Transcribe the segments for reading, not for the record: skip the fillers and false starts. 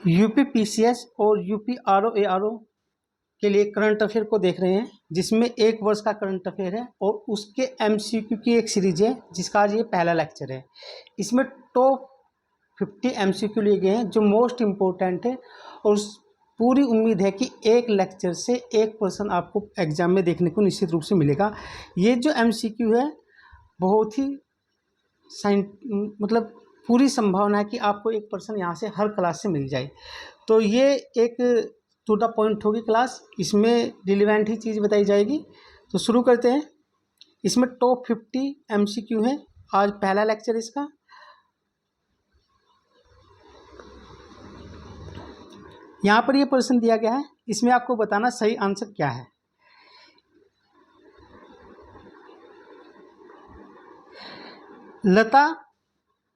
UP PCS और UP RO ARO के लिए करंट अफेयर को देख रहे हैं, जिसमें एक वर्ष का करंट अफेयर है और उसके एमसीक्यू की एक सीरीज है जिसका आज ये पहला लेक्चर है। इसमें टॉप 50 एमसीक्यू लिए गए हैं जो मोस्ट इम्पोर्टेंट है और पूरी उम्मीद है कि एक लेक्चर से एक पर्सन आपको एग्जाम में देखने को निश्चित रूप से मिलेगा। ये जो एमसीक्यू है बहुत ही मतलब पूरी संभावना है कि आपको एक पर्सन यहाँ से हर क्लास से मिल जाए। तो ये एक टू द पॉइंट होगी क्लास, इसमें रिलेवेंट ही चीज़ बताई जाएगी। तो शुरू करते हैं। इसमें टॉप 50 एमसीक्यू है, आज पहला लेक्चर इसका। यहाँ पर ये प्रश्न दिया गया है, इसमें आपको बताना सही आंसर क्या है। लता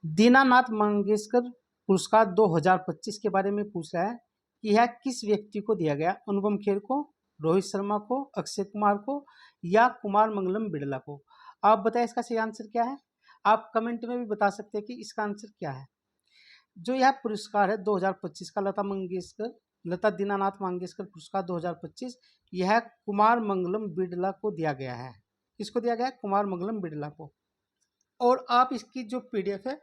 दीनानाथ मंगेशकर पुरस्कार 2025 के बारे में पूछ रहा है कि यह किस व्यक्ति को दिया गया। अनुपम खेर को, रोहित शर्मा को, अक्षय कुमार को या कुमार मंगलम बिरला को। आप बताएं इसका सही आंसर क्या है। आप कमेंट में भी बता सकते हैं कि इसका आंसर क्या है। जो यह पुरस्कार है 2025 का लता दीनानाथ मंगेशकर पुरस्कार 2025, यह कुमार मंगलम बिरला को दिया गया है। किसको दिया गया है? कुमार मंगलम बिरला को। और आप इसकी जो पीडीएफ है,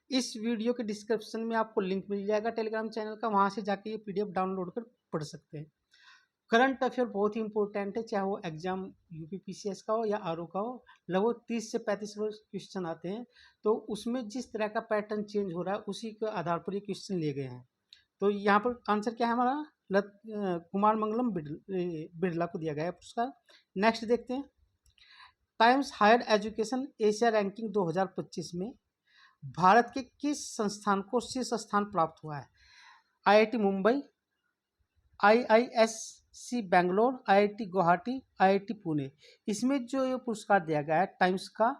इस वीडियो के डिस्क्रिप्शन में आपको लिंक मिल जाएगा टेलीग्राम चैनल का, वहां से जाके ये पीडीएफ डाउनलोड कर पढ़ सकते हैं। करंट अफेयर बहुत ही इंपॉर्टेंट है, चाहे वो एग्जाम यूपी पीसीएस का हो या आरओ का हो। लगभग 30 से 35 वर्ष क्वेश्चन आते हैं, तो उसमें जिस तरह का पैटर्न चेंज हो रहा है उसी के आधार पर ये क्वेश्चन लिए गए हैं। तो यहाँ पर आंसर क्या है हमारा? कुमार मंगलम बिरला को दिया गया है पुरस्कार। नेक्स्ट देखते हैं। Times Higher Education Asia ranking 2025 में भारत के किस संस्थान को शीर्ष स्थान प्राप्त हुआ है? IIT Mumbai, IISc Bangalore, IIT Guwahati, IIT Pune. इसमें जो ये पुरस्कार दिया गया है टाइम्स का,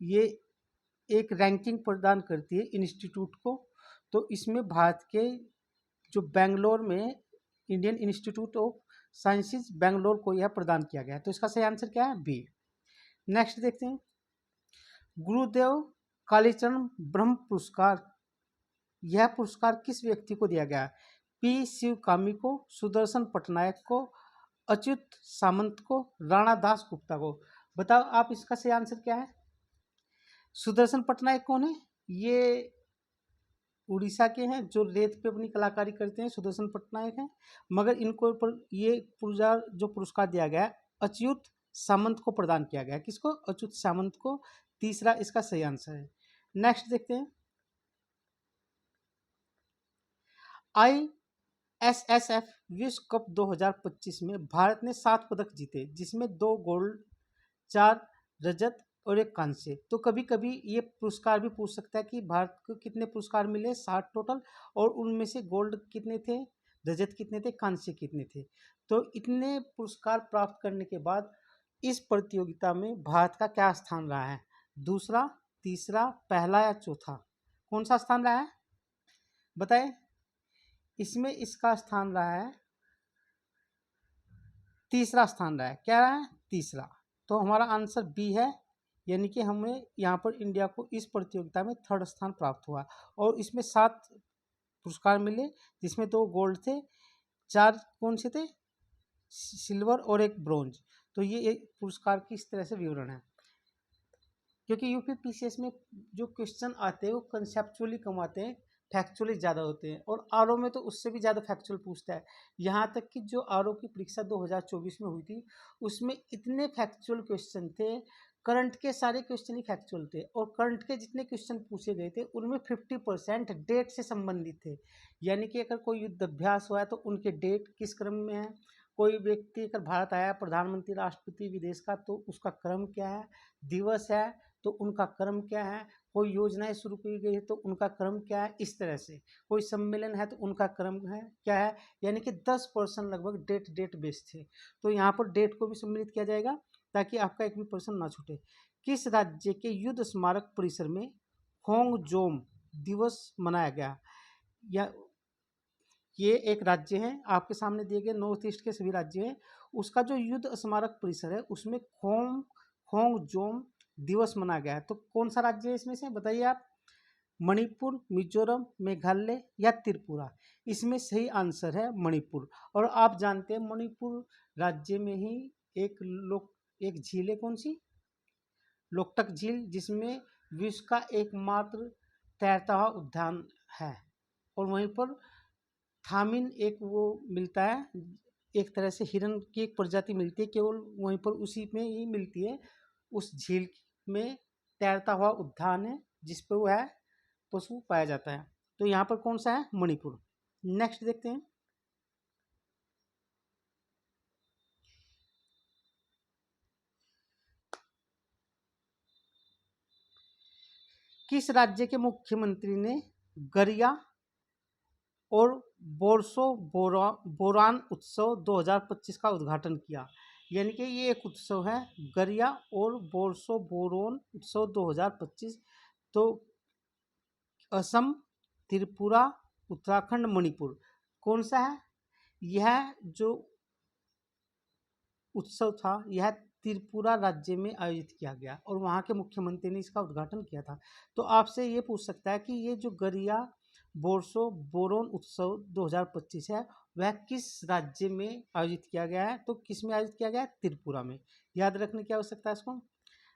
ये एक रैंकिंग प्रदान करती है इंस्टीट्यूट को। तो इसमें भारत के जो बेंगलोर में Indian institute of sciences Bangalore को यह प्रदान किया गया है। तो इसका सही आंसर क्या है? बी। नेक्स्ट देखते हैं। गुरुदेव कालीचरण ब्रह्म पुरस्कार, यह पुरस्कार किस व्यक्ति को दिया गया? पी शिवकामी को, सुदर्शन पटनायक को, अच्युत सामंत को, राणा दास गुप्ता को। बताओ आप इसका सही आंसर क्या है। सुदर्शन पटनायक कौन है? ये उड़ीसा के हैं जो रेत पे अपनी कलाकारी करते हैं, सुदर्शन पटनायक हैं। मगर इनको पर ये जो पुरस्कार दिया गया है अच्युत सामंत को प्रदान किया गया है। किसको? अच्युत सामंत को। तीसरा इसका सही आंसर है। नेक्स्ट देखते हैं। ISSF विश्व कप 2025 में भारत ने 7 पदक जीते, जिसमें 2 गोल्ड, 4 रजत और 1 कांस्य। तो कभी कभी ये पुरस्कार भी पूछ सकता है कि भारत को कितने पुरस्कार मिले, 60 टोटल, और उनमें से गोल्ड कितने थे, रजत कितने थे, कांस्य कितने थे। तो इतने पुरस्कार प्राप्त करने के बाद इस प्रतियोगिता में भारत का क्या स्थान रहा है? दूसरा, तीसरा, पहला या चौथा? कौन सा स्थान रहा है बताएं। इसमें इसका स्थान रहा है, तीसरा स्थान रहा है। क्या रहा है? तीसरा। तो हमारा आंसर बी है, यानी कि हमें यहाँ पर इंडिया को इस प्रतियोगिता में 3rd स्थान प्राप्त हुआ। और इसमें 7 पुरस्कार मिले, जिसमें 2 गोल्ड थे, 4 कौन से थे? सिल्वर और 1 ब्रोंज। तो ये एक पुरस्कार की इस तरह से विवरण है। क्योंकि यूपी पीसीएस में जो क्वेश्चन आते हैं वो कंसेप्चुअली कम आते हैं, फैक्चुअली ज़्यादा होते हैं, और आरओ में तो उससे भी ज़्यादा फैक्चुअल पूछता है। यहाँ तक कि जो आरओ की परीक्षा 2024 में हुई थी उसमें इतने फैक्चुअल क्वेश्चन थे, करंट के सारे क्वेश्चन ही फैक्चुअल थे, और करंट के जितने क्वेश्चन पूछे गए थे उनमें 50% डेट से संबंधित थे। यानी कि अगर कोई युद्ध अभ्यास हुआ है तो उनके डेट किस क्रम में है, कोई व्यक्ति अगर भारत आया, प्रधानमंत्री, राष्ट्रपति विदेश का, तो उसका क्रम क्या है, दिवस है तो उनका क्रम क्या है, कोई योजनाएं शुरू की गई है तो उनका क्रम क्या है, इस तरह से कोई सम्मेलन है तो उनका क्रम है क्या है। यानी कि 10% लगभग डेट बेस्ड थे। तो यहाँ पर डेट को भी सम्मिलित किया जाएगा ताकि आपका एक भी प्रश्न ना छूटे। किस राज्य के युद्ध स्मारक परिसर में खोंगजोम दिवस मनाया गया? या ये एक राज्य है, आपके सामने दिए गए नॉर्थ ईस्ट के सभी राज्य हैं, उसका जो युद्ध स्मारक परिसर है उसमें खोंगजोम दिवस मनाया गया है। तो कौन सा राज्य है इसमें से बताइए आप। मणिपुर, मिजोरम, मेघालय या त्रिपुरा? इसमें सही आंसर है मणिपुर। और आप जानते हैं मणिपुर राज्य में ही एक झील है, कौन सी? लोकटक झील, जिसमें विश्व का एकमात्र तैरता हुआ उद्यान है। और वहीं पर थामिन एक वो मिलता है, एक तरह से हिरन की एक प्रजाति मिलती है, केवल वहीं पर उसी में ही मिलती है। उस झील में तैरता हुआ उद्यान है जिस पर वो है पशु पाया जाता है। तो यहाँ पर कौन सा है? मणिपुर। नेक्स्ट देखते हैं। किस राज्य के मुख्यमंत्री ने गरिया और बोरान उत्सव 2025 का उद्घाटन किया? यानी कि ये एक उत्सव है, गरिया और बोरान उत्सव 2025। तो असम, त्रिपुरा, उत्तराखंड, मणिपुर, कौन सा है? यह जो उत्सव था यह त्रिपुरा राज्य में आयोजित किया गया और वहाँ के मुख्यमंत्री ने इसका उद्घाटन किया था। तो आपसे ये पूछ सकता है कि ये जो गरिया बोरोन उत्सव 2025 है वह किस राज्य में आयोजित किया गया है? तो किस में आयोजित किया गया है? त्रिपुरा में। याद रखने की आवश्यकता है इसको।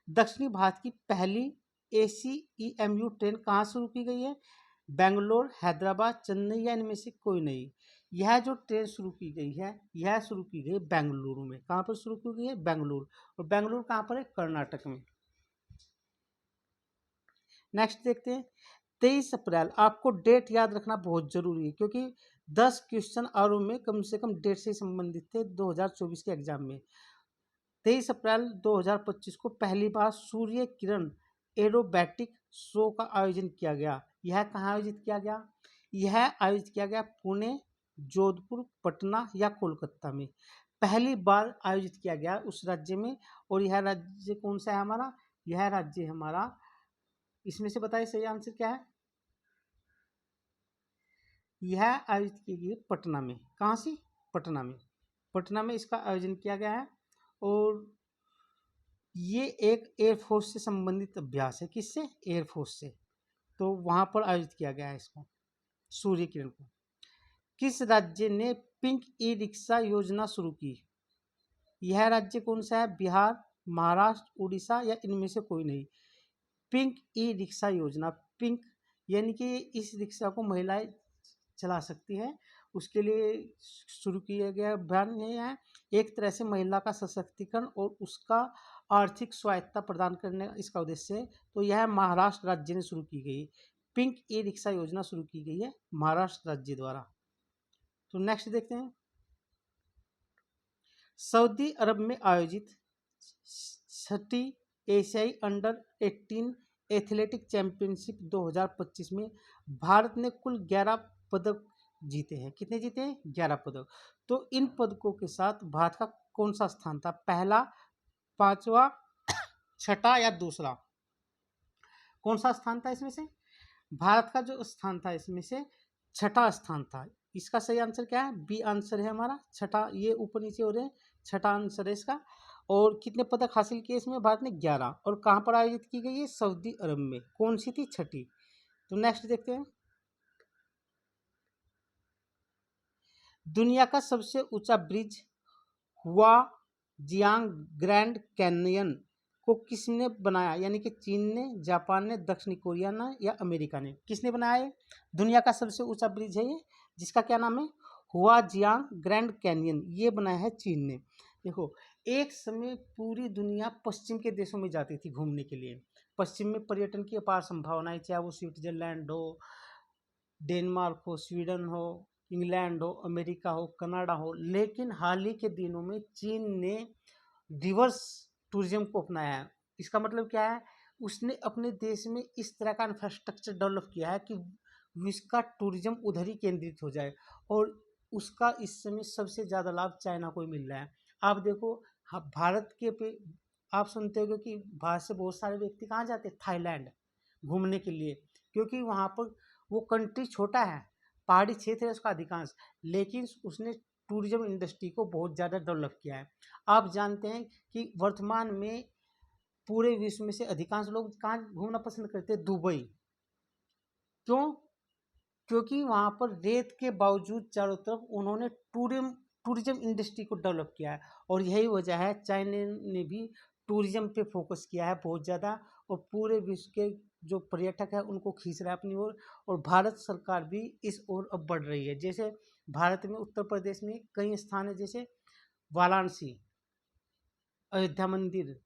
दक्षिणी भारत की पहली ACEMU ट्रेन कहाँ शुरू की गई है? बेंगलोर, हैदराबाद, चेन्नई या इनमें से कोई नहीं। यह जो ट्रेन शुरू की गई है यह शुरू की गई बेंगलुरु में। कहाँ पर शुरू की गई है? बेंगलुरु। और बेंगलुरु कहाँ पर है? कर्नाटक में। नेक्स्ट देखते हैं। 23 अप्रैल, आपको डेट याद रखना बहुत जरूरी है क्योंकि 10 क्वेश्चन और में कम से कम डेट से संबंधित थे 2024 के एग्जाम में। 23 अप्रैल 2025 को पहली बार सूर्य किरण एरोबैटिक शो का आयोजन किया गया। यह कहाँ आयोजित किया गया? यह आयोजित किया गया पुणे, जोधपुर, पटना या कोलकाता में। पहली बार आयोजित किया गया उस राज्य में। और यह राज्य कौन सा है हमारा? यह राज्य हमारा, इसमें से बताइए सही आंसर क्या है? यह आयोजित की गई पटना में। कहाँ से? पटना में। पटना में इसका आयोजन किया गया है। और ये एक एयरफोर्स से संबंधित अभ्यास है। किससे? एयरफोर्स से। तो वहाँ पर आयोजित किया गया है इसको, सूर्य किरण को। किस राज्य ने पिंक ई रिक्शा योजना शुरू की? यह राज्य कौन सा है? बिहार, महाराष्ट्र, उड़ीसा या इनमें से कोई नहीं। पिंक ई रिक्शा योजना, पिंक यानी कि इस रिक्शा को महिलाएं चला सकती हैं, उसके लिए शुरू किया गया अभियान है। एक तरह से महिला का सशक्तिकरण और उसका आर्थिक स्वायत्ता प्रदान करने का इसका उद्देश्य है। तो यह महाराष्ट्र राज्य ने शुरू की गई। पिंक ई रिक्शा योजना शुरू की गई है महाराष्ट्र राज्य द्वारा। तो नेक्स्ट देखते हैं। सऊदी अरब में आयोजित 6ठी एशियाई अंडर 18 एथलेटिक चैंपियनशिप 2025 में भारत ने कुल 11 पदक जीते हैं। कितने जीते हैं? 11 पदक। तो इन पदकों के साथ भारत का कौन सा स्थान था? पहला, पांचवा, छठा या दूसरा? कौन सा स्थान था इसमें से? भारत का जो स्थान था इसमें से छठा स्थान था। इसका सही आंसर क्या है? बी आंसर है हमारा, छठा। ये ऊपर नीचे हो रहे हैं, छठा आंसर है इसका। और कितने पदक हासिल किए इसमें? भारत ने 11। और कहाँ पर आयोजित की गई है? सऊदी अरब में। कौन सी थी? छठी। तो नेक्स्ट देखते हैं। दुनिया का सबसे ऊंचा ब्रिज हुआ जियांग ग्रैंड कैनियन को किसने बनाया? यानी कि चीन ने, जापान ने, दक्षिण कोरिया ने या अमेरिका ने? किसने बनाया है? दुनिया का सबसे ऊंचा ब्रिज है ये, जिसका क्या नाम है? हुआ जियांग ग्रैंड कैनियन। ये बनाया है चीन ने। देखो, एक समय पूरी दुनिया पश्चिम के देशों में जाती थी घूमने के लिए। पश्चिम में पर्यटन की अपार संभावनाएं, चाहे वो स्विट्जरलैंड हो, डेनमार्क हो, स्वीडन हो, इंग्लैंड हो, अमेरिका हो, कनाडा हो। लेकिन हाल ही के दिनों में चीन ने रिवर्स टूरिज्म को अपनाया है। इसका मतलब क्या है? उसने अपने देश में इस तरह का इंफ्रास्ट्रक्चर डेवलप किया है कि उसका टूरिज्म उधर ही केंद्रित हो जाए। और उसका इस समय सबसे ज़्यादा लाभ चाइना को ही मिल रहा है। आप देखो, भारत के पे आप सुनते हो कि भारत से बहुत सारे व्यक्ति कहाँ जाते हैं? थाईलैंड घूमने के लिए। क्योंकि वहाँ पर वो कंट्री छोटा है, पहाड़ी क्षेत्र है उसका अधिकांश, लेकिन उसने टूरिज्म इंडस्ट्री को बहुत ज़्यादा डेवलप किया है। आप जानते हैं कि वर्तमान में पूरे विश्व में से अधिकांश लोग कहाँ घूमना पसंद करते हैं? दुबई। क्यों? क्योंकि वहाँ पर रेत के बावजूद चारों तरफ उन्होंने टूरिज्म इंडस्ट्री को डेवलप किया है, और यही वजह है चाइना ने भी टूरिज्म पे फोकस किया है बहुत ज़्यादा, और पूरे विश्व के जो पर्यटक है उनको खींच रहा है अपनी ओर, और भारत सरकार भी इस ओर अब बढ़ रही है। जैसे भारत में उत्तर प्रदेश में कई स्थान है, जैसे वाराणसी, अयोध्या मंदिर,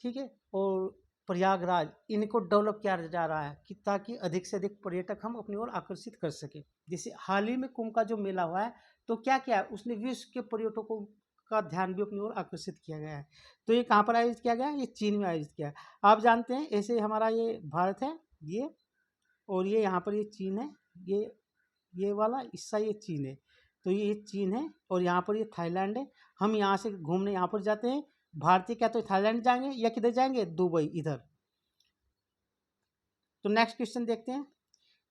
ठीक है, और प्रयागराज, इनको डेवलप किया जा रहा है कि ताकि अधिक से अधिक पर्यटक हम अपनी ओर आकर्षित कर सकें। जैसे हाल ही में कुंभ का जो मेला हुआ है, तो क्या किया है उसने, विश्व के पर्यटकों का ध्यान भी अपनी ओर आकर्षित किया गया है। तो ये कहाँ पर आयोजित किया गया है? ये चीन में आयोजित किया है। आप जानते हैं ऐसे हमारा ये भारत है ये, और ये यहाँ पर ये चीन है, ये वाला हिस्सा ये चीन है, तो ये चीन है, और यहाँ पर ये थाईलैंड है। हम यहाँ से घूमने यहाँ पर जाते हैं, भारतीय क्या तो थाईलैंड जाएंगे या किधर जाएंगे? दुबई, इधर। तो नेक्स्ट क्वेश्चन देखते हैं,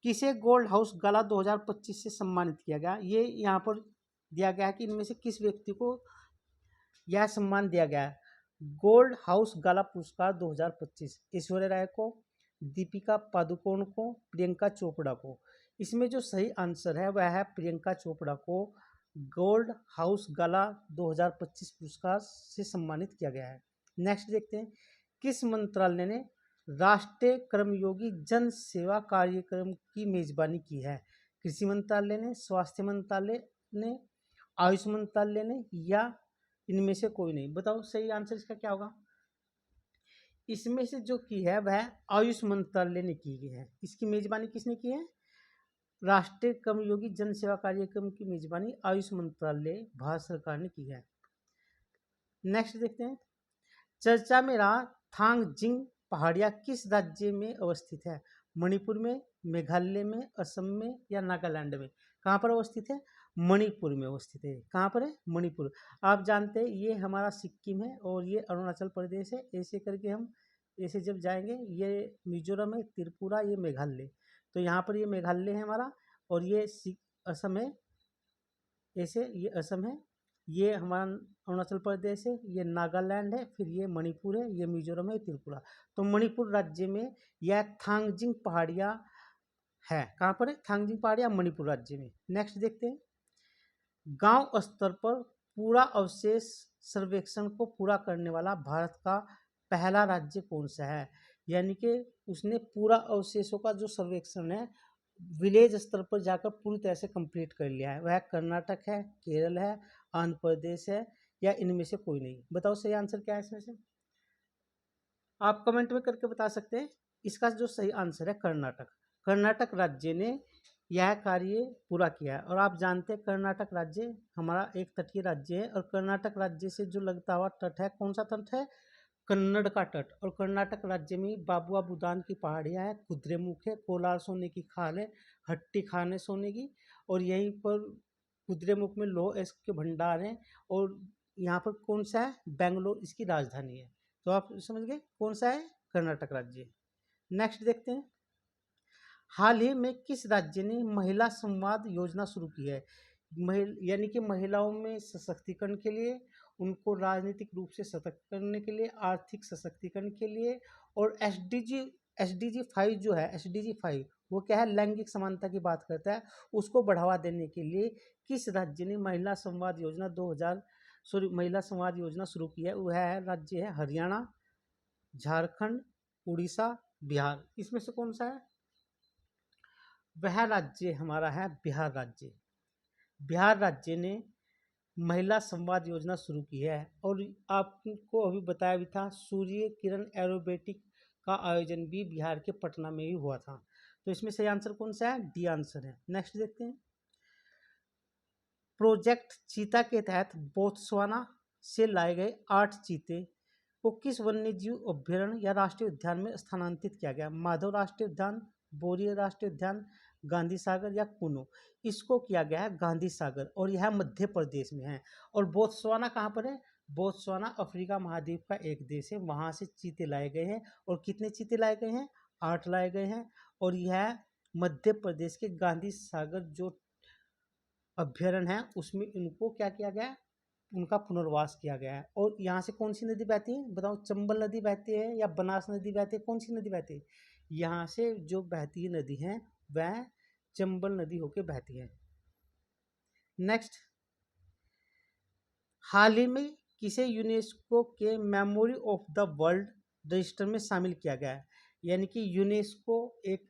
किसे गोल्ड हाउस गाला 2025 से सम्मानित किया गया? ये यहाँ पर दिया गया है कि इनमें से किस व्यक्ति को यह सम्मान दिया गया है। गोल्ड हाउस गाला पुरस्कार 2025 ऐश्वर्या राय को, दीपिका पादुकोण को, प्रियंका चोपड़ा को। इसमें जो सही आंसर है वह है प्रियंका चोपड़ा को गोल्ड हाउस गाला 2025 पुरस्कार से सम्मानित किया गया है। नेक्स्ट देखते हैं, किस मंत्रालय ने राष्ट्रीय कर्मयोगी जन सेवा कार्यक्रम की मेजबानी की है? कृषि मंत्रालय ने, स्वास्थ्य मंत्रालय ने, आयुष मंत्रालय ने, या इनमें से कोई नहीं? बताओ सही आंसर इसका क्या होगा? इसमें से जो की है वह आयुष मंत्रालय ने की गई है। इसकी मेजबानी किसने की है? राष्ट्रीय कर्मयोगी जन सेवा कार्यक्रम की मेजबानी आयुष मंत्रालय भारत सरकार ने की है। नेक्स्ट देखते हैं, चर्चा में रहा थांगजिंग पहाड़ियाँ किस राज्य में अवस्थित है? मणिपुर में, मेघालय में, असम में, या नागालैंड में? कहाँ पर अवस्थित है? मणिपुर में अवस्थित है। कहाँ पर है? मणिपुर। आप जानते हैं ये हमारा सिक्किम है और ये अरुणाचल प्रदेश है, ऐसे करके हम ऐसे जब जाएंगे, ये मिजोरम है, त्रिपुरा, ये मेघालय, तो यहाँ पर ये मेघालय है हमारा, और ये असम है, ऐसे ये असम है, ये हमारा अरुणाचल प्रदेश है, ये नागालैंड है, फिर ये मणिपुर है, ये मिजोरम है, त्रिपुरा। तो मणिपुर राज्य में यह थांगजिंग पहाड़ियाँ है। कहाँ पर है? थांगजिंग पहाड़ियाँ मणिपुर राज्य में। नेक्स्ट देखते हैं, गांव स्तर पर पूरा अवशेष सर्वेक्षण को पूरा करने वाला भारत का पहला राज्य कौन सा है? यानी कि उसने पूरा अवशेषों का जो सर्वेक्षण है विलेज स्तर पर जाकर पूरी तरह से कंप्लीट कर लिया है। वह कर्नाटक है, केरल है, आंध्र प्रदेश है, या इनमें से कोई नहीं? बताओ सही आंसर क्या है इसमें से? आप कमेंट में करके बता सकते हैं। इसका जो सही आंसर है कर्नाटक। कर्नाटक राज्य ने यह कार्य पूरा किया है। और आप जानते हैं कर्नाटक राज्य हमारा एक तटीय राज्य है, और कर्नाटक राज्य से जो लगता हुआ तट है, कौन सा तट है? कन्नड़ का तट। और कर्नाटक राज्य में बाबुआ बुदान की पहाड़ियाँ हैं, कुद्रेमुख है, कोलार सोने की खाल है, हट्टी खान है सोने की, और यहीं पर कुद्रेमुख में लौह अयस्क के भंडार हैं, और यहाँ पर कौन सा है? बेंगलोर इसकी राजधानी है। तो आप समझ गए कौन सा है? कर्नाटक राज्य। नेक्स्ट देखते हैं, हाल ही में किस राज्य ने महिला संवाद योजना शुरू की है? यानी कि महिलाओं में सशक्तिकरण के लिए, उनको राजनीतिक रूप से सशक्त करने के लिए, आर्थिक सशक्तिकरण के लिए, और एसडीजी 5 जो है, एसडीजी 5 वो क्या है? लैंगिक समानता की बात करता है, उसको बढ़ावा देने के लिए किस राज्य ने महिला संवाद योजना महिला संवाद योजना शुरू की है? वह है राज्य है हरियाणा, झारखंड, उड़ीसा, बिहार। इसमें से कौन सा है? वह राज्य हमारा है बिहार राज्य। बिहार राज्य ने महिला संवाद योजना शुरू की है। और आपको अभी बताया भी था, सूर्य किरण एरोबेटिक का आयोजन भी बिहार के पटना में ही हुआ था। तो इसमें सही आंसर कौन सा है? डी आंसर है। नेक्स्ट देखते हैं, प्रोजेक्ट चीता के तहत बोत्सवाना से लाए गए 8 चीते को किस वन्यजीव अभ्यारण्य या राष्ट्रीय उद्यान में स्थानांतरित किया गया? माधव राष्ट्रीय उद्यान, बोरिया राष्ट्रीय उद्यान, गांधी सागर, या कुनो? इसको किया गया है गांधी सागर, और यह मध्य प्रदेश में है। और बोत्सवाना कहाँ पर है? बोत्सवाना अफ्रीका महाद्वीप का एक देश है, वहाँ से चीते लाए गए हैं। और कितने चीते लाए गए हैं? 8 लाए गए हैं। और यह मध्य प्रदेश के गांधी सागर जो अभ्यारण्य है उसमें इनको क्या किया गया? उनका पुनर्वास किया गया है। और यहाँ से कौन सी नदी बहती है? बताओ, चंबल नदी बहती है या बनास नदी बहती है? कौन सी नदी बहती है? यहाँ से जो बहती है नदी है वह चंबल नदी होकर बहती है। नेक्स्ट, हाल ही में किसे यूनेस्को के memory of the world register में शामिल किया गया है? यानी कि यूनेस्को एक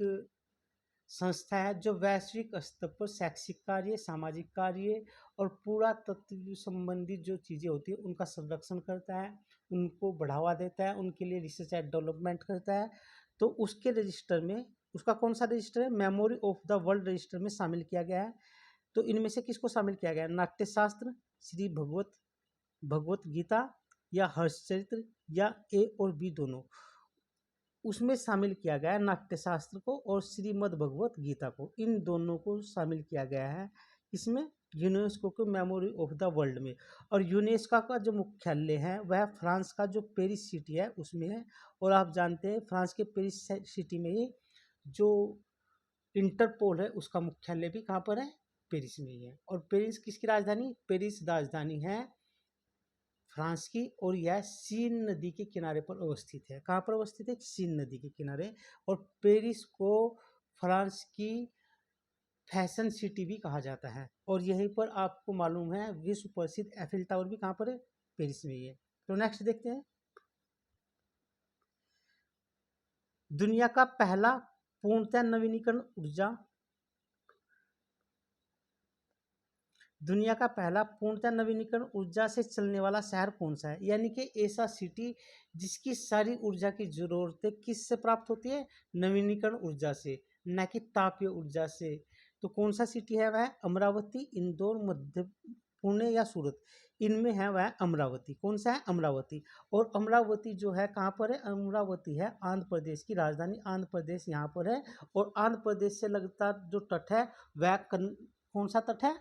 संस्था है जो वैश्विक स्तर पर शैक्षिक कार्य, सामाजिक कार्य और पुरातत्व संबंधित जो चीज़ें होती है उनका संरक्षण करता है, उनको बढ़ावा देता है, उनके लिए रिसर्च एंड डेवलपमेंट करता है। तो उसके रजिस्टर में, उसका कौन सा रजिस्टर है? Memory of the world register में शामिल किया गया है। तो इनमें से किसको शामिल किया गया है? नाट्यशास्त्र, श्री भगवत गीता या हर्षचरित्र या ए और बी दोनों? उसमें शामिल किया गया है नाट्यशास्त्र को और श्रीमद् भगवत गीता को, इन दोनों को शामिल किया गया है इसमें, यूनेस्को के मेमोरी ऑफ द वर्ल्ड में। और यूनेस्को का जो मुख्यालय है वह फ्रांस का जो पेरिस सिटी है उसमें है। और आप जानते हैं फ्रांस के पेरिस सिटी में ही जो इंटरपोल है उसका मुख्यालय भी कहाँ पर है? पेरिस में ही है। और पेरिस किसकी राजधानी? पेरिस राजधानी है फ्रांस की, और यह सीन नदी के किनारे पर अवस्थित है। कहाँ पर अवस्थित है? सीन नदी के किनारे। और पेरिस को फ्रांस की फैशन सिटी भी कहा जाता है। और यहीं पर आपको मालूम है विश्व प्रसिद्ध एफिल टावर भी कहाँ पर है? पेरिस में ही है। तो नेक्स्ट देखते हैं, दुनिया का पहला पूर्णतः नवीनीकरण ऊर्जा दुनिया का पहला पूर्णतः नवीनीकरण ऊर्जा से चलने वाला शहर कौन सा है? यानी कि ऐसा सिटी जिसकी सारी ऊर्जा की जरूरतें किससे प्राप्त होती है? नवीनीकरण ऊर्जा से, न कि तापीय ऊर्जा से। तो कौन सा सिटी है वह? अमरावती, इंदौर, मध्य पुणे या सूरत, इनमें है वह अमरावती। कौन सा है? अमरावती। और अमरावती जो है कहाँ पर है? अमरावती है आंध्र प्रदेश की राजधानी, आंध्र प्रदेश यहाँ पर है। और आंध्र प्रदेश से लगता जो तट है वह कौन सा तट है?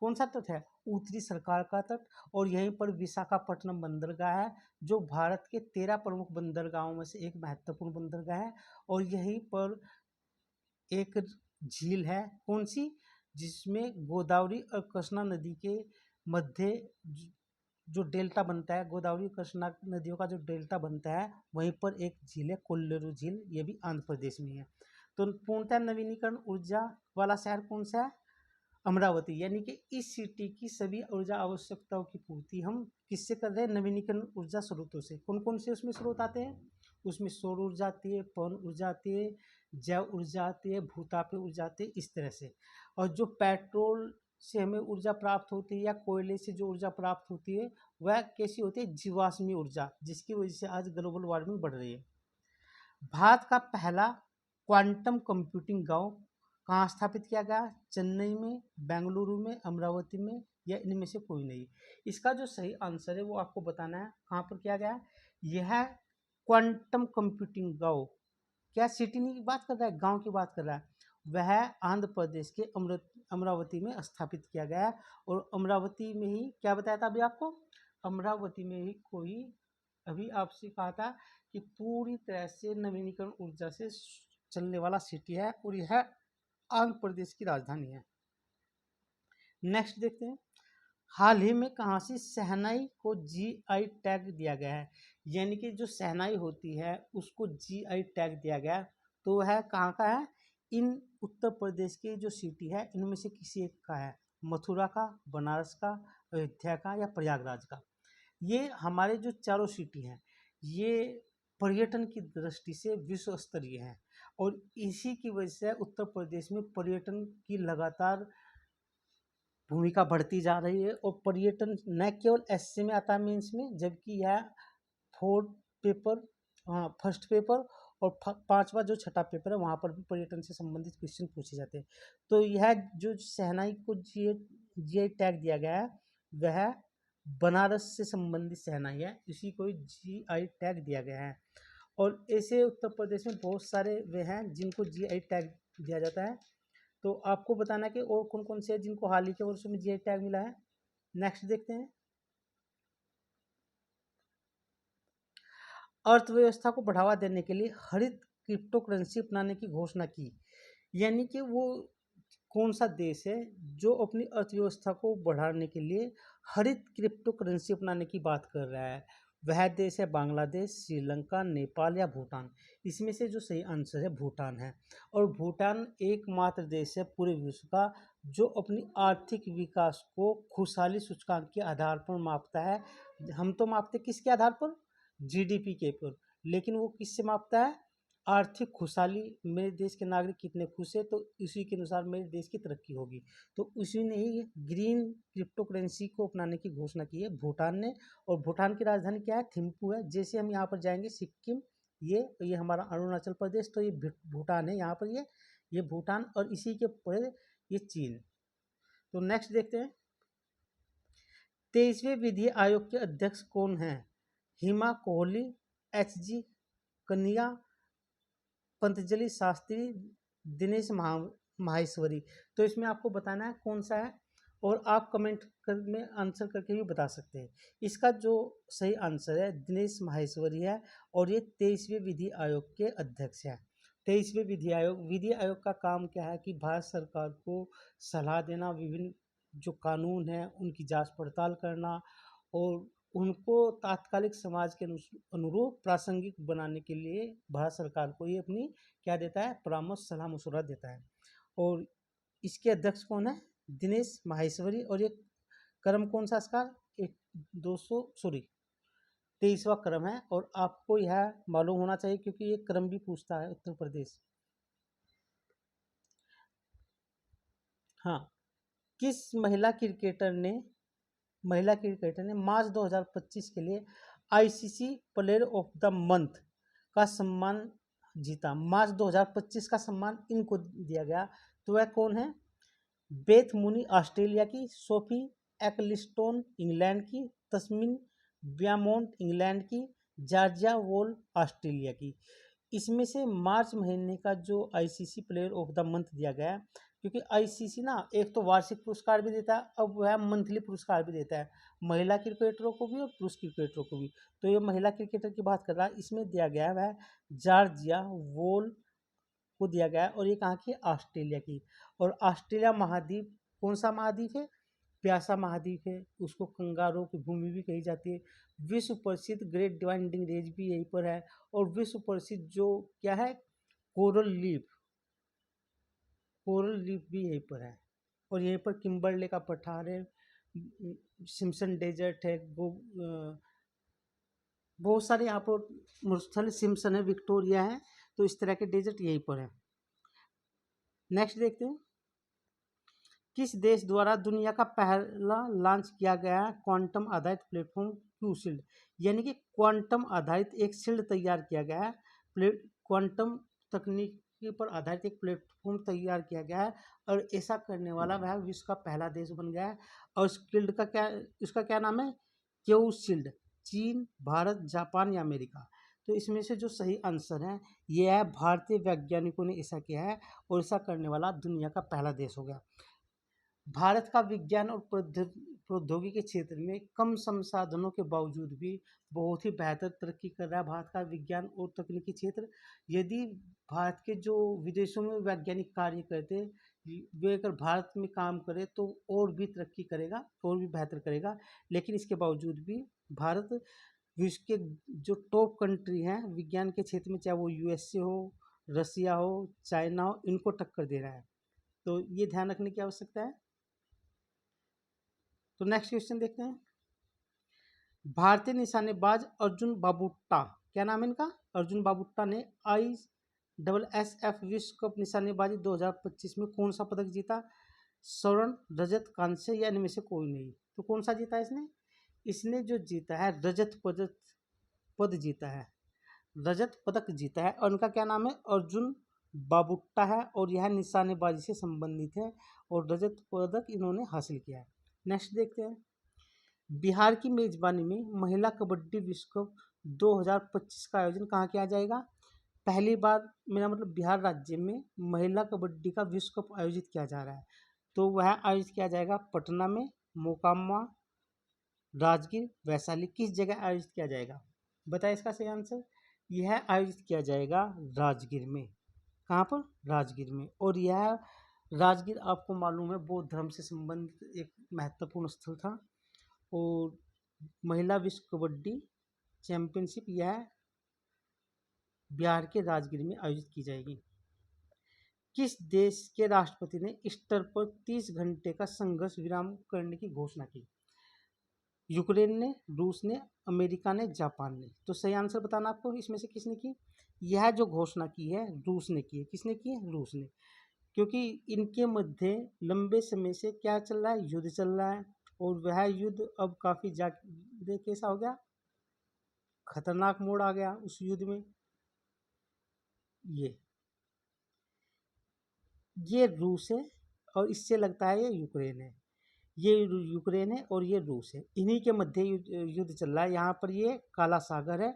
कौन सा तट है? उत्तरी सरकार का तट। और यहीं पर विशाखापट्टनम बंदरगाह है जो भारत के 13 प्रमुख बंदरगाहों में से एक महत्वपूर्ण बंदरगाह है। और यहीं पर एक झील है, कौन सी? जिसमें गोदावरी और कृष्णा नदी के मध्य जो डेल्टा बनता है, गोदावरी कृष्णा नदियों का जो डेल्टा बनता है, वहीं पर एक झील है कोल्लेरू झील, ये भी आंध्र प्रदेश में है। तो पूर्णतः नवीनीकरण ऊर्जा वाला शहर कौन सा है? अमरावती। यानी कि इस सिटी की सभी ऊर्जा आवश्यकताओं की पूर्ति हम किससे कर रहे हैं? नवीनीकरण ऊर्जा स्रोतों से। कौन कौन से उसमें स्रोत आते हैं? उसमें सौर ऊर्जा आती है, पवन ऊर्जा आती है, जैव ऊर्जा आती है, भूतापीय ऊर्जा आती है, इस तरह से। और जो पेट्रोल से हमें ऊर्जा प्राप्त होती है या कोयले से जो ऊर्जा प्राप्त होती है वह कैसी होती है? जीवाश्मी ऊर्जा, जिसकी वजह से आज ग्लोबल वार्मिंग बढ़ रही है। भारत का पहला क्वांटम कंप्यूटिंग गांव कहाँ स्थापित किया गया? चेन्नई में, बेंगलुरु में, अमरावती में, या इनमें से कोई नहीं? इसका जो सही आंसर है वो आपको बताना है। कहाँ पर किया गया? यह क्वांटम कंप्यूटिंग गांव, क्या सिटी की बात कर रहा है, गांव की बात कर रहा है, वह आंध्र प्रदेश के अमरावती में स्थापित किया गया है। और अमरावती में ही, क्या बताया था अभी आपको? अमरावती में ही कोई, अभी आपसे कहा था कि पूरी तरह से नवीनीकरण ऊर्जा से चलने वाला सिटी है, और यह आंध्र प्रदेश की राजधानी है। नेक्स्ट देखते हैं, हाल ही में कहाँ से शहनाई को जीआई टैग दिया गया है? यानी कि जो शहनाई होती है उसको जीआई टैग दिया गया, तो वह कहाँ का है? इन उत्तर प्रदेश के जो सिटी है इनमें से किसी एक का है, मथुरा का, बनारस का, अयोध्या का, या प्रयागराज का। ये हमारे जो चारों सिटी हैं ये पर्यटन की दृष्टि से विश्व स्तरीय हैं, और इसी की वजह से उत्तर प्रदेश में पर्यटन की लगातार भूमिका बढ़ती जा रही है। और पर्यटन न केवल एससी में आता है मेंस में, जबकि यह फोर्थ पेपर, फर्स्ट पेपर और पांचवा जो छठा पेपर है वहाँ पर भी पर्यटन से संबंधित क्वेश्चन पूछे जाते हैं। तो यह जो शहनाई को जीआई टैग दिया गया है वह बनारस से संबंधित शहनाई है, इसी को जीआई टैग दिया गया है। और ऐसे उत्तर प्रदेश में बहुत सारे वे हैं जिनको जीआई टैग दिया जाता है। तो आपको बताना कि और कौन कौन से हैं जिनको हाल ही के वर्षों में जीआई टैग मिला है। नेक्स्ट देखते हैं, अर्थव्यवस्था को बढ़ावा देने के लिए हरित क्रिप्टो करेंसी अपनाने की घोषणा की। यानी कि वो कौन सा देश है जो अपनी अर्थव्यवस्था को बढ़ाने के लिए हरित क्रिप्टो करेंसी अपनाने की बात कर रहा है? वह देश है बांग्लादेश, श्रीलंका, नेपाल या भूटान। इसमें से जो सही आंसर है भूटान है। और भूटान एकमात्र देश है पूरे विश्व का जो अपनी आर्थिक विकास को खुशहाली सूचकांक के आधार पर मापता है। हम तो मापते किसके आधार पर? जीडीपी के पर, लेकिन वो किससे मापता है? आर्थिक खुशहाली, मेरे देश के नागरिक कितने खुश है तो इसी के अनुसार मेरे देश की तरक्की होगी। तो उसी ने ही ग्रीन क्रिप्टो करेंसी को अपनाने की घोषणा की है भूटान ने। और भूटान की राजधानी क्या है? थिम्पू है। जैसे हम यहाँ पर जाएंगे सिक्किम, ये हमारा अरुणाचल प्रदेश, तो ये भूटान है यहाँ पर, ये भूटान, और इसी के पर ये चीन। तो नेक्स्ट देखते हैं, 23वें विधि आयोग के अध्यक्ष कौन हैं? हिमा कोहली, एच.जी. कन्या, पतंजलि शास्त्री, दिनेश माहेश्वरी। तो इसमें आपको बताना है कौन सा है, और आप कमेंट में आंसर करके भी बता सकते हैं। इसका जो सही आंसर है दिनेश माहेश्वरी है, और ये 23वें विधि आयोग के अध्यक्ष हैं। 23वें विधि आयोग का काम क्या है कि भारत सरकार को सलाह देना, विभिन्न जो कानून हैं उनकी जांच पड़ताल करना, और उनको तात्कालिक समाज के अनुरूप प्रासंगिक बनाने के लिए भारत सरकार को ये अपनी क्या देता है? परामर्श, सलाह मशवरा देता है। और इसके अध्यक्ष कौन है? दिनेश माहेश्वरी। और ये क्रम कौन सा इसका? 23वां क्रम है, और आपको यह मालूम होना चाहिए क्योंकि ये क्रम भी पूछता है उत्तर प्रदेश। हाँ, किस महिला क्रिकेटर ने मार्च 2025 के लिए ICC player of the month का सम्मान जीता? मार्च 2025 का सम्मान इनको दिया गया, तो वह कौन है? बेथ मूनी ऑस्ट्रेलिया की, सोफी एक्लिस्टोन इंग्लैंड की, तस्मिन ब्यामोंट इंग्लैंड की, जॉर्जिया वॉल ऑस्ट्रेलिया की। इसमें से मार्च महीने का जो ICC player of the month दिया गया है, क्योंकि आईसीसी ना एक तो वार्षिक पुरस्कार भी देता है, अब वह मंथली पुरस्कार भी देता है महिला क्रिकेटरों को भी और पुरुष क्रिकेटरों को भी। तो ये महिला क्रिकेटर की बात कर रहा है, इसमें दिया गया है वह जॉर्जिया वॉल को दिया गया है, और ये कहाँ की? ऑस्ट्रेलिया की। और ऑस्ट्रेलिया महाद्वीप कौन सा महाद्वीप है? प्यासा महाद्वीप है, उसको कंगारों की भूमि भी कही जाती है। विश्व प्रसिद्ध ग्रेट डिवाइडिंग रेंज भी यहीं पर है, और विश्व प्रसिद्ध जो क्या है? कोरल लीफ भी यहीं पर है। और यहीं पर किम्बरले का पठार है, सिम्सन डेजर्ट है, बहुत सारे यहाँ पर मरुस्थल, सिम्सन है, विक्टोरिया है, तो इस तरह के डेजर्ट यहीं पर है। नेक्स्ट देखते हैं, किस देश द्वारा दुनिया का पहला लॉन्च किया गया क्वांटम आधारित प्लेटफॉर्म क्यू शील्ड? यानी कि क्वांटम आधारित एक शील्ड तैयार किया गया है, क्वांटम तकनीक पर आधारित एक प्लेटफॉर्म तैयार किया गया है, और ऐसा करने वाला वह विश्व का पहला देश बन गया है। और शील्ड का क्या, इसका क्या नाम है? Q shield. चीन, भारत, जापान या अमेरिका? तो इसमें से जो सही आंसर है ये है भारतीय वैज्ञानिकों ने ऐसा किया है, और ऐसा करने वाला दुनिया का पहला देश हो गया। भारत का विज्ञान और प्रौद्योगिकी के क्षेत्र में कम संसाधनों के बावजूद भी बहुत ही बेहतर तरक्की कर रहा है भारत का विज्ञान और तकनीकी क्षेत्र। यदि भारत के जो विदेशों में वैज्ञानिक कार्य करते वे अगर भारत में काम करे तो और भी तरक्की करेगा, और भी बेहतर करेगा। लेकिन इसके बावजूद भी भारत विश्व के जो टॉप कंट्री हैं विज्ञान के क्षेत्र में, चाहे वो यूएसए हो, रसिया हो, चाइना हो, इनको टक्कर दे रहा है। तो ये ध्यान रखने की आवश्यकता है। तो नेक्स्ट क्वेश्चन देखते हैं, भारतीय निशानेबाज अर्जुन बाबुट्टा, क्या नाम है इनका? अर्जुन बाबुट्टा ने ISSF विश्व कप निशानेबाजी 2025 में कौन सा पदक जीता? स्वर्ण, रजत, कांस्य या इनमें से कोई नहीं? तो कौन सा जीता इसने? इसने जो जीता है रजत पद जीता है, रजत पदक जीता है, और उनका क्या नाम है? अर्जुन बाबुट्टा है, और यह निशानेबाजी से संबंधित है, और रजत पदक इन्होंने हासिल किया है। नेक्स्ट देखते हैं, बिहार की मेजबानी में महिला कबड्डी विश्व कप 2025 का आयोजन कहाँ किया जाएगा? पहली बार, मेरा मतलब बिहार राज्य में महिला कबड्डी का विश्व कप आयोजित किया जा रहा है, तो वह आयोजित किया जाएगा पटना में, मोकामा, राजगीर, वैशाली, किस जगह आयोजित किया जाएगा? बताइए इसका सही आंसर। यह आयोजित किया जाएगा राजगीर में। कहाँ पर? राजगीर में। और यह राजगीर आपको मालूम है बौद्ध धर्म से संबंधित एक महत्वपूर्ण स्थल था। और महिला विश्व कबड्डी चैंपियनशिप यह बिहार के राजगीर में आयोजित की जाएगी। किस देश के राष्ट्रपति ने ईस्टर पर 30 घंटे का संघर्ष विराम करने की घोषणा की? यूक्रेन ने, रूस ने, अमेरिका ने, जापान ने। तो सही आंसर बताना आपको इसमें से किसने की। यह जो घोषणा की है रूस ने की है। किसने की है? रूस ने। क्योंकि इनके मध्य लंबे समय से क्या चल रहा है? युद्ध चल रहा है। और वह युद्ध अब काफी ज्यादा कैसा हो गया? खतरनाक मोड़ आ गया उस युद्ध में। ये रूस है और इससे लगता है ये यूक्रेन है। ये यूक्रेन है और ये रूस है। इन्हीं के मध्य युद्ध चल रहा है। यहाँ पर ये काला सागर है।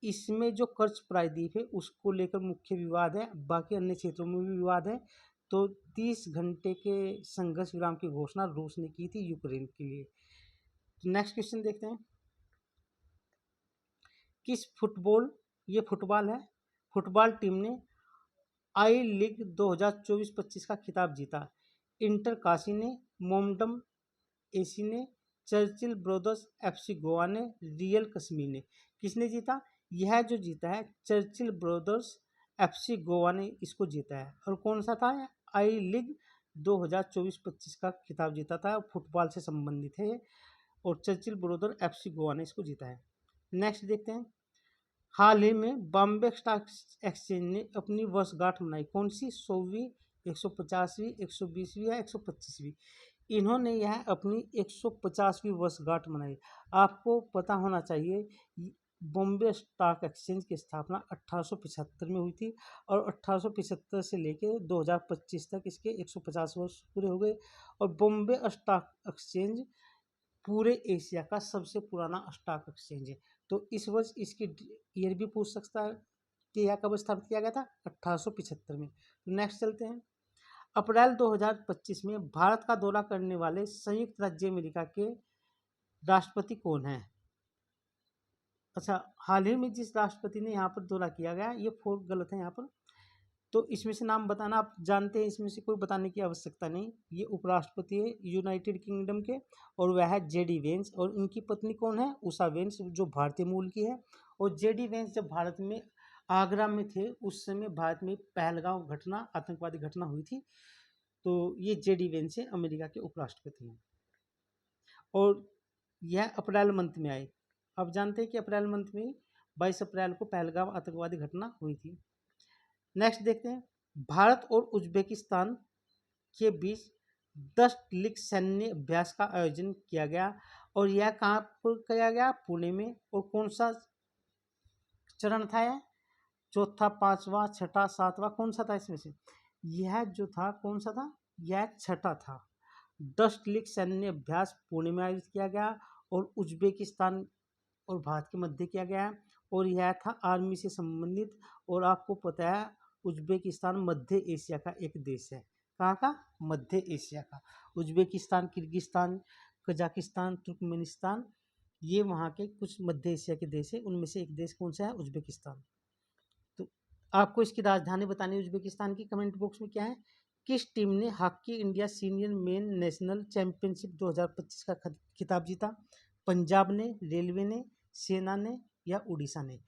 इसमें जो कर्च प्रायद्वीप है उसको लेकर मुख्य विवाद है। बाकी अन्य क्षेत्रों में भी विवाद है। तो 30 घंटे के संघर्ष विराम की घोषणा रूस ने की थी यूक्रेन के लिए। नेक्स्ट क्वेश्चन देखते हैं। किस फुटबॉल है। फुटबॉल टीम ने आई लीग 2024-25 का खिताब जीता। इंटर काशी ने, मोमडन एसी ने, चर्चिल ब्रदर्स एफसी गोवा ने, रियल कश्मीर ने। किसने जीता? यह जो जीता है चर्चिल ब्रदर्स एफसी गोवा ने इसको जीता है। और कौन सा था? आई लीग 2024-25 का खिताब जीता था। फुटबॉल से संबंधित है और चर्चिल ब्रदर एफसी गोवा ने इसको जीता है। नेक्स्ट देखते हैं। हाल ही में बॉम्बे स्टॉक एक्सचेंज ने अपनी वर्षगांठ मनाई। कौन सी? 100वीं, 150वीं, 120वीं या 125वीं? इन्होंने यह अपनी 150वीं वर्षगांठ मनाई। आपको पता होना चाहिए बॉम्बे स्टॉक एक्सचेंज की स्थापना 1875 में हुई थी और 1875 से लेकर 2025 तक इसके 150 वर्ष पूरे हो गए। और बॉम्बे स्टॉक एक्सचेंज पूरे एशिया का सबसे पुराना स्टॉक एक्सचेंज है। तो इस वर्ष इसकी ईयर भी पूछ सकता है कि यह कब स्थापित किया गया था? 1875 में। नेक्स्ट चलते हैं। अप्रैल 2025 में भारत का दौरा करने वाले संयुक्त राज्य अमेरिका के राष्ट्रपति कौन है? अच्छा, हाल ही में जिस राष्ट्रपति ने यहाँ पर दौरा किया गया, ये 4 गलत है यहाँ पर। तो इसमें से नाम बताना आप जानते हैं, इसमें से कोई बताने की आवश्यकता नहीं। ये उपराष्ट्रपति है यूनाइटेड किंगडम के और वह है जेडी वेंस। और उनकी पत्नी कौन है? उषा वेंस, जो भारतीय मूल की है। और जेडी वेंस जब भारत में आगरा में थे उस समय भारत में पहलगांव घटना, आतंकवादी घटना हुई थी। तो ये जेडी वेंस है, अमेरिका के उपराष्ट्रपति हैं। और यह अप्रैल मंथ में आए। अब जानते हैं कि अप्रैल मंथ में 22 अप्रैल को पहलगाम आतंकवादी घटना हुई थी। नेक्स्ट देखते हैं। भारत और उज्बेकिस्तान के बीच 10 लीग सैन्य अभ्यास का आयोजन किया गया और यह कहाँ पर किया गया? पुणे में। और कौन सा चरण था यह? चौथा, पांचवा, छठा, सातवां, कौन सा था इसमें से? यह जो था कौन सा था? यह छठा था। 10 लीग सैन्य अभ्यास पुणे में आयोजित किया गया और उज्बेकिस्तान और भारत के मध्य किया गया है। और यह था आर्मी से संबंधित। और आपको पता है उज्बेकिस्तान मध्य एशिया का एक देश है। कहाँ का? मध्य एशिया का। उज्बेकिस्तान, किर्गिस्तान, कजाकिस्तान, तुर्कमेनिस्तान, ये वहाँ के कुछ मध्य एशिया के देश है। उनमें से एक देश कौन सा है? उज्बेकिस्तान। तो आपको इसकी राजधानी बतानी है उज्बेकिस्तान की। कमेंट बॉक्स में क्या है? किस टीम ने hockey India senior main national championship 2025 का खिताब जीता? पंजाब ने, रेलवे ने, सेना ने या उड़ीसा ने?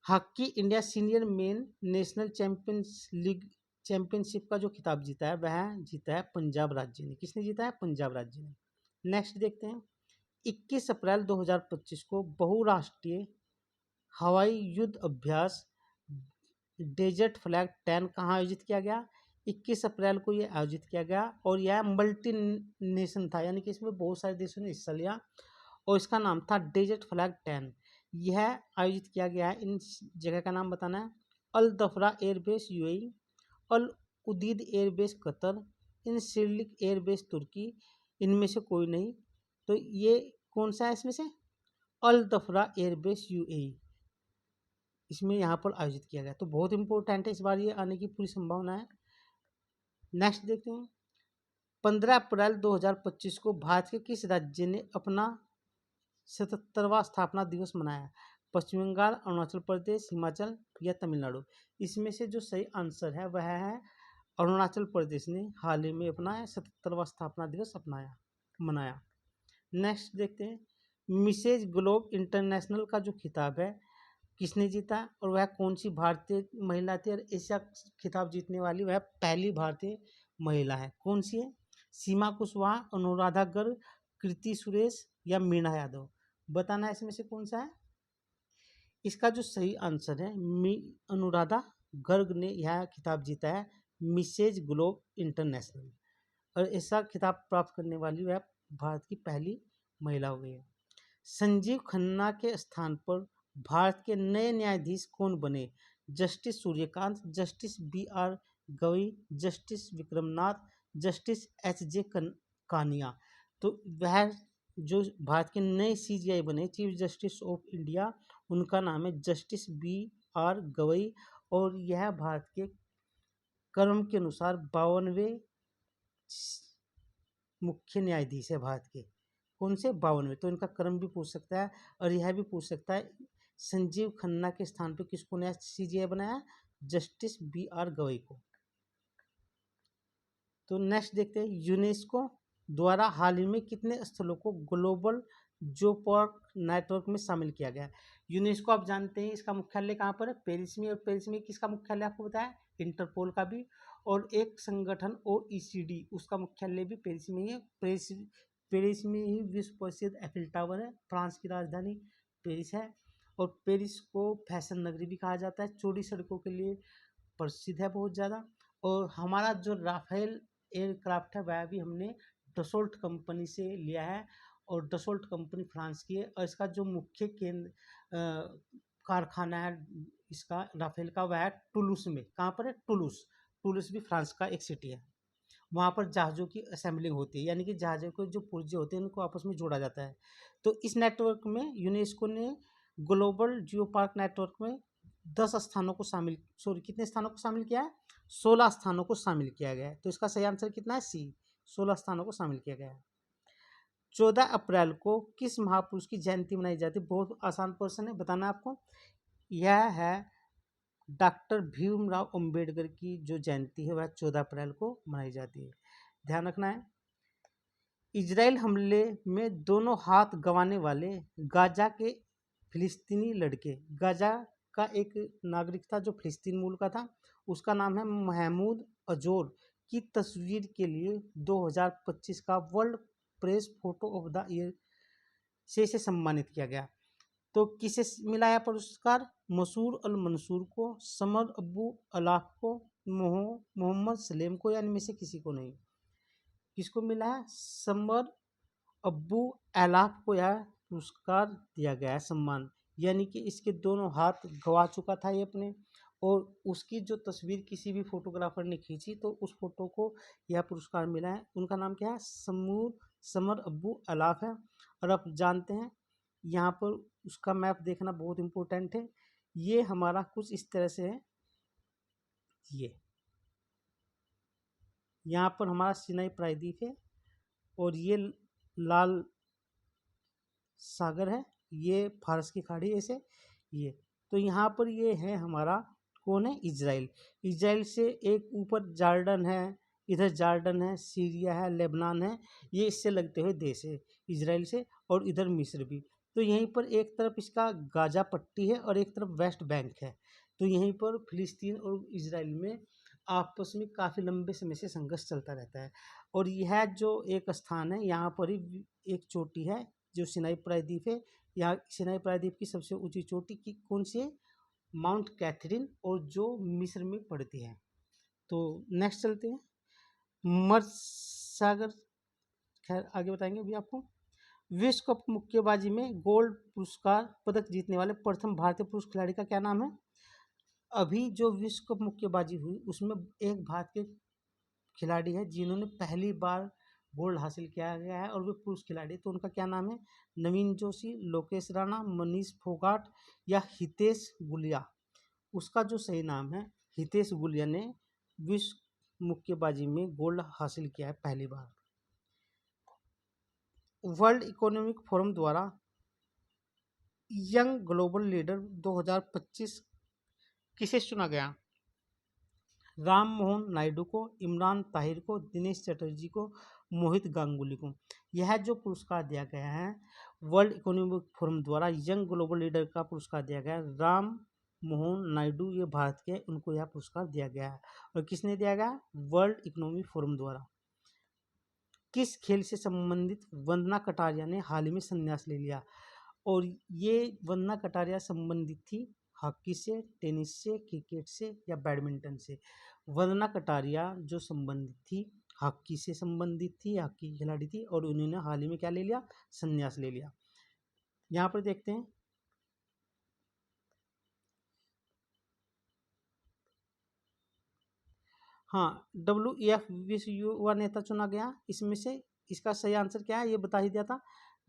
Hockey India senior main national championship का जो खिताब जीता है वह जीता है पंजाब राज्य ने। किसने जीता है? पंजाब राज्य ने। नेक्स्ट देखते हैं। 21 अप्रैल 2025 को बहुराष्ट्रीय हवाई युद्ध अभ्यास डेजर्ट फ्लैग 10 कहाँ आयोजित किया गया? 21 अप्रैल को यह आयोजित किया गया और यह मल्टी नेशन था, यानी कि इसमें बहुत सारे देशों ने हिस्सा लिया और इसका नाम था डेजर्ट फ्लैग 10। यह आयोजित किया गया है। इन जगह का नाम बताना है। अल दफरा एयरबेस यूएई, अल उदीद एयरबेस कतर, इंसिरलिक एयरबेस तुर्की, इनमें से कोई नहीं। तो ये कौन सा है इसमें से? अल दफरा एयरबेस यूएई, इसमें यहाँ पर आयोजित किया गया। तो बहुत इंपॉर्टेंट है, इस बार ये आने की पूरी संभावना है। नेक्स्ट देखते हैं। 15 अप्रैल 2025 को भारत के किस राज्य ने अपना 77वां स्थापना दिवस मनाया? पश्चिम बंगाल, अरुणाचल प्रदेश, हिमाचल या तमिलनाडु? इसमें से जो सही आंसर है वह है अरुणाचल प्रदेश ने हाल ही में अपना 77वां स्थापना दिवस मनाया। नेक्स्ट देखते हैं। मिसेज ग्लोब इंटरनेशनल का जो खिताब है किसने जीता और वह कौन सी भारतीय महिला थी, और ऐसा खिताब जीतने वाली वह पहली भारतीय महिला है। कौन सी है? सीमा कुशवाहा, अनुराधा गर्ग, कृति सुरेश या मीना यादव। बताना है इसमें से कौन सा है। इसका जो सही आंसर है अनुराधा गर्ग ने यह खिताब जीता है, मिसेज ग्लोब इंटरनेशनल, और ऐसा खिताब प्राप्त करने वाली वह भारत की पहली महिला हो गई है। संजीव खन्ना के स्थान पर भारत के नए न्यायाधीश कौन बने? Justice Suryakant, justice B R. Gavai, justice Vikram Nath, justice एच.जे. Kania. तो वह जो भारत के नए सीजीआई बने, चीफ जस्टिस ऑफ इंडिया, उनका नाम है जस्टिस बी.आर. गवई, और यह भारत के क्रम के अनुसार 52वें मुख्य न्यायाधीश है भारत के। कौन से? 52वें। तो इनका क्रम भी पूछ सकता है, और यह भी पूछ सकता है संजीव खन्ना के स्थान पर किसको नया सीजीआई बनाया? Justice B R. गवई को। तो नेक्स्ट देखते हैं, यूनेस्को द्वारा हाल ही में कितने स्थलों को ग्लोबल जियोपार्क नेटवर्क में शामिल किया गया? यूनेस्को आप जानते हैं इसका मुख्यालय कहाँ पर है? पेरिस में। और पेरिस में किसका मुख्यालय आपको बताया? इंटरपोल का भी। और एक संगठन OECD, उसका मुख्यालय भी पेरिस में ही है। पेरिस में ही विश्व प्रसिद्ध एफिल टावर है। फ्रांस की राजधानी पेरिस है, और पेरिस को फैशन नगरी भी कहा जाता है, चौड़ी सड़कों के लिए प्रसिद्ध है बहुत ज़्यादा। और हमारा जो राफेल एयरक्राफ्ट है वह भी हमने डसोल्ट कंपनी से लिया है, और डसोल्ट कंपनी फ्रांस की है, और इसका जो मुख्य केंद्र कारखाना है इसका राफेल का वह है टुलूस में। कहाँ पर है? टुलूस। टुलूस भी फ्रांस का एक सिटी है। वहाँ पर जहाज़ों की असेंबलिंग होती है, यानी कि जहाज़ों के जो पुर्जे होते हैं उनको आपस में जोड़ा जाता है। तो इस नेटवर्क में यूनेस्को ने ग्लोबल जियो पार्क नेटवर्क में 10 स्थानों को शामिल, सॉरी कितने स्थानों को शामिल किया है? 16 स्थानों को शामिल किया गया है। तो इसका सही आंसर कितना है? सी, 16 स्थानों को शामिल किया गया है। 14 अप्रैल को किस महापुरुष की जयंती मनाई जाती है? बहुत आसान प्रश्न है, बताना आपको। यह है डॉक्टर भीमराव अंबेडकर की जो जयंती है वह 14 अप्रैल को मनाई जाती है। ध्यान रखना है। इजराइल हमले में दोनों हाथ गंवाने वाले गाजा के फिलिस्तीनी लड़के, गाजा का एक नागरिक था जो फिलिस्तीन मूल का था, उसका नाम है महमूद अजोर, की तस्वीर के लिए 2025 का world press photo of the year से इसे सम्मानित किया गया। तो किसे मिला है पुरस्कार? मसूर अल मंसूर को, समर अब्बू अलाफ को, मोहम्मद सलेम को, या इनमें से किसी को नहीं। किसको मिला है? समर अब्बू अलाफ को यह पुरस्कार दिया गया है, सम्मान। यानी कि इसके दोनों हाथ गवा चुका था ये अपने, और उसकी जो तस्वीर किसी भी फोटोग्राफर ने खींची तो उस फोटो को यह पुरस्कार मिला है। उनका नाम क्या है? समर अब्बू अलाफ है। और आप जानते हैं यहाँ पर उसका मैप देखना बहुत इम्पोर्टेंट है। ये हमारा कुछ इस तरह से है, ये यहाँ पर हमारा सिनाई प्रायद्वीप है, और ये लाल सागर है, ये फारस की खाड़ी ऐसे ये। तो यहाँ पर ये है हमारा कौन है? इजराइल। इजराइल से एक ऊपर जॉर्डन है, इधर जॉर्डन है, सीरिया है, लेबनान है, ये इससे लगते हुए देश है इजराइल से, और इधर मिस्र भी। तो यहीं पर एक तरफ इसका गाजा पट्टी है और एक तरफ वेस्ट बैंक है। तो यहीं पर फिलिस्तीन और इजराइल में आपस में काफ़ी लंबे समय से संघर्ष चलता रहता है। और यह जो एक स्थान है यहाँ पर ही एक चोटी है जो सिनाई प्रायद्वीप है। यहाँ सिनाई प्रायद्वीप की सबसे ऊंची चोटी की कौन सी है? माउंट कैथरीन, और जो मिस्र में पड़ती है। तो नेक्स्ट चलते हैं, मर्ज सागर, खैर आगे बताएंगे अभी आपको। विश्व कप मुक्केबाजी में गोल्ड पुरस्कार पदक जीतने वाले प्रथम भारतीय पुरुष खिलाड़ी का क्या नाम है? अभी जो विश्व कप मुक्केबाजी हुई उसमें एक भारतीय खिलाड़ी है जिन्होंने पहली बार गोल्ड हासिल किया गया है, और वे पुरुष खिलाड़ी। तो उनका क्या नाम है? नवीन जोशी, लोकेश राणा, मनीष फोगाट या हितेश गुलिया। उसका जो सही नाम है हितेश गुलिया ने विश्व मुक्केबाजी में गोल्ड हासिल किया है पहली बार। वर्ल्ड इकोनॉमिक फोरम द्वारा यंग ग्लोबल लीडर 2025 किसे चुना गया? राम मोहन नायडू को, इमरान ताहिर को, दिनेश चटर्जी को, मोहित गांगुली को। यह जो पुरस्कार दिया गया है वर्ल्ड इकोनॉमिक फोरम द्वारा यंग ग्लोबल लीडर का पुरस्कार दिया गया। राम मोहन नायडू ये भारत के, उनको यह पुरस्कार दिया गया है। और किसने दिया गया? वर्ल्ड इकोनॉमिक फोरम द्वारा। किस खेल से संबंधित वंदना कटारिया ने हाल ही में संन्यास ले लिया? और ये वंदना कटारिया संबंधित थी हॉकी से, टेनिस से, क्रिकेट से या बैडमिंटन से? वंदना कटारिया जो संबंधित थी हॉकी से संबंधित थी, हॉकी की खिलाड़ी थी, और उन्होंने हाल ही में क्या ले लिया? संन्यास ले लिया। यहाँ पर देखते हैं, हाँ, WEF विश्व युवा नेता चुना गया। इसमें से इसका सही आंसर क्या है ये बता ही दिया था,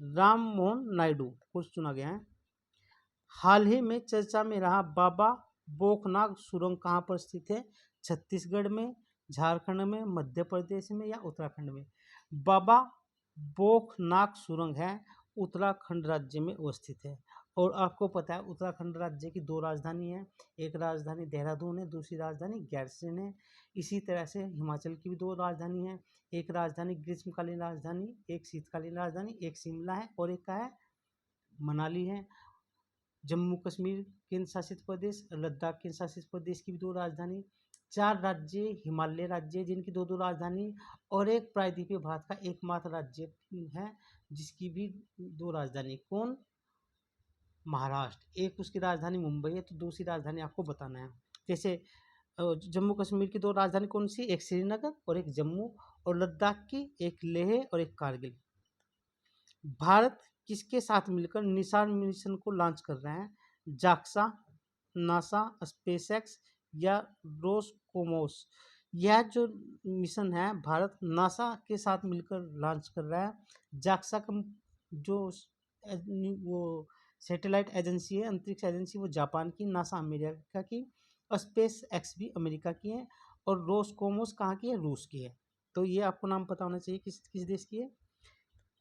राम मोहन नायडू को चुना गया है। हाल ही में चर्चा में रहा बाबा बोकनाग सुरंग कहाँ पर स्थित है? छत्तीसगढ़ में, झारखंड में, मध्य प्रदेश में या उत्तराखंड में? बाबा बोकनाग सुरंग है उत्तराखंड राज्य में अवस्थित है। और आपको पता है उत्तराखंड राज्य की 2 राजधानी है, एक राजधानी देहरादून है, दूसरी राजधानी गैरसैंण है। इसी तरह से हिमाचल की भी 2 राजधानी है, एक राजधानी ग्रीष्मकालीन राजधानी, एक शीतकालीन राजधानी, एक शिमला है और एक का है मनाली है। जम्मू कश्मीर केंद्र शासित प्रदेश, लद्दाख केंद्र शासित प्रदेश की भी 2 राजधानी, 4 राज्य हिमालय राज्य जिनकी 2-2 राजधानी, और एक प्रायद्वीपीय भारत का एकमात्र राज्य है जिसकी भी 2 राजधानी। कौन? महाराष्ट्र। एक उसकी राजधानी मुंबई है, तो दूसरी राजधानी आपको बताना है। जैसे जम्मू कश्मीर की 2 राजधानी कौन सी? एक श्रीनगर और एक जम्मू, और लद्दाख की एक लेह और एक कारगिल। भारत किसके साथ मिलकर निशान मिशन को लॉन्च कर रहे हैं? जाक्सा, नासा, स्पेसएक्स या रोसकोमोस? यह जो मिशन है भारत नासा के साथ मिलकर लॉन्च कर रहा है। जाक्सा का जो वो सैटेलाइट एजेंसी है, अंतरिक्ष एजेंसी, वो जापान की, नासा अमेरिका की, स्पेस एक्स भी अमेरिका की है, और रोसकोमोस कहाँ की है? रूस की है। तो ये आपको नाम पता होना चाहिए किस किस देश की है।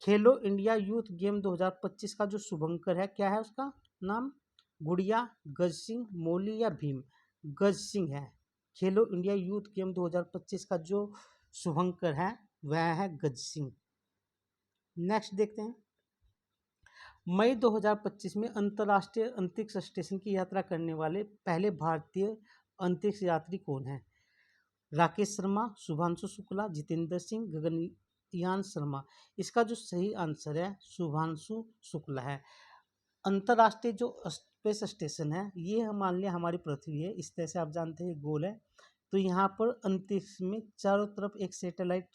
खेलो इंडिया यूथ गेम 2025 का जो शुभंकर है, क्या है उसका नाम? गुड़िया, गज सिंह, मोली या भीम? गज सिंह है। खेलो इंडिया यूथ गेम 2025 का जो शुभंकर है वह है गज सिंह। नेक्स्ट देखते हैं, मई 2025 में अंतर्राष्ट्रीय अंतरिक्ष स्टेशन की यात्रा करने वाले पहले भारतीय अंतरिक्ष यात्री कौन है? राकेश शर्मा, शुभांशु शुक्ला, जितेंद्र सिंह, गगनयान शर्मा? इसका जो सही आंसर है शुभांशु शुक्ला है। अंतर्राष्ट्रीय जो स्पेस स्टेशन है ये मान लिया हमारी पृथ्वी है, इस तरह से आप जानते हैं गोल है, तो यहाँ पर अंतरिक्ष में चारों तरफ एक सैटेलाइट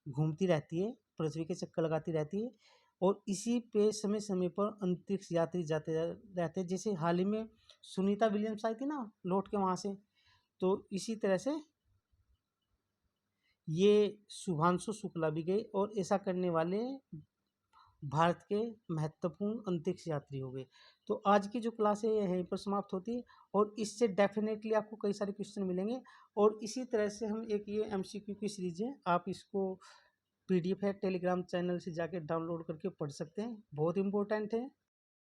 घूमती रहती है, पृथ्वी के चक्कर लगाती रहती है, और इसी पे समय समय पर अंतरिक्ष यात्री जाते रहते हैं। जैसे हाल ही में सुनीता विलियम्स आई थी ना लौट के वहाँ से, तो इसी तरह से ये शुभांशु शुक्ला भी गए, और ऐसा करने वाले भारत के महत्वपूर्ण अंतरिक्ष यात्री हो गए। तो आज की जो क्लास है यहीं पर समाप्त होती है, और इससे डेफिनेटली आपको कई सारे क्वेश्चन मिलेंगे। और इसी तरह से हम एक ये MCQ की सीरीज है, आप इसको PDF है टेलीग्राम चैनल से जाके डाउनलोड करके पढ़ सकते हैं, बहुत इंपॉर्टेंट है।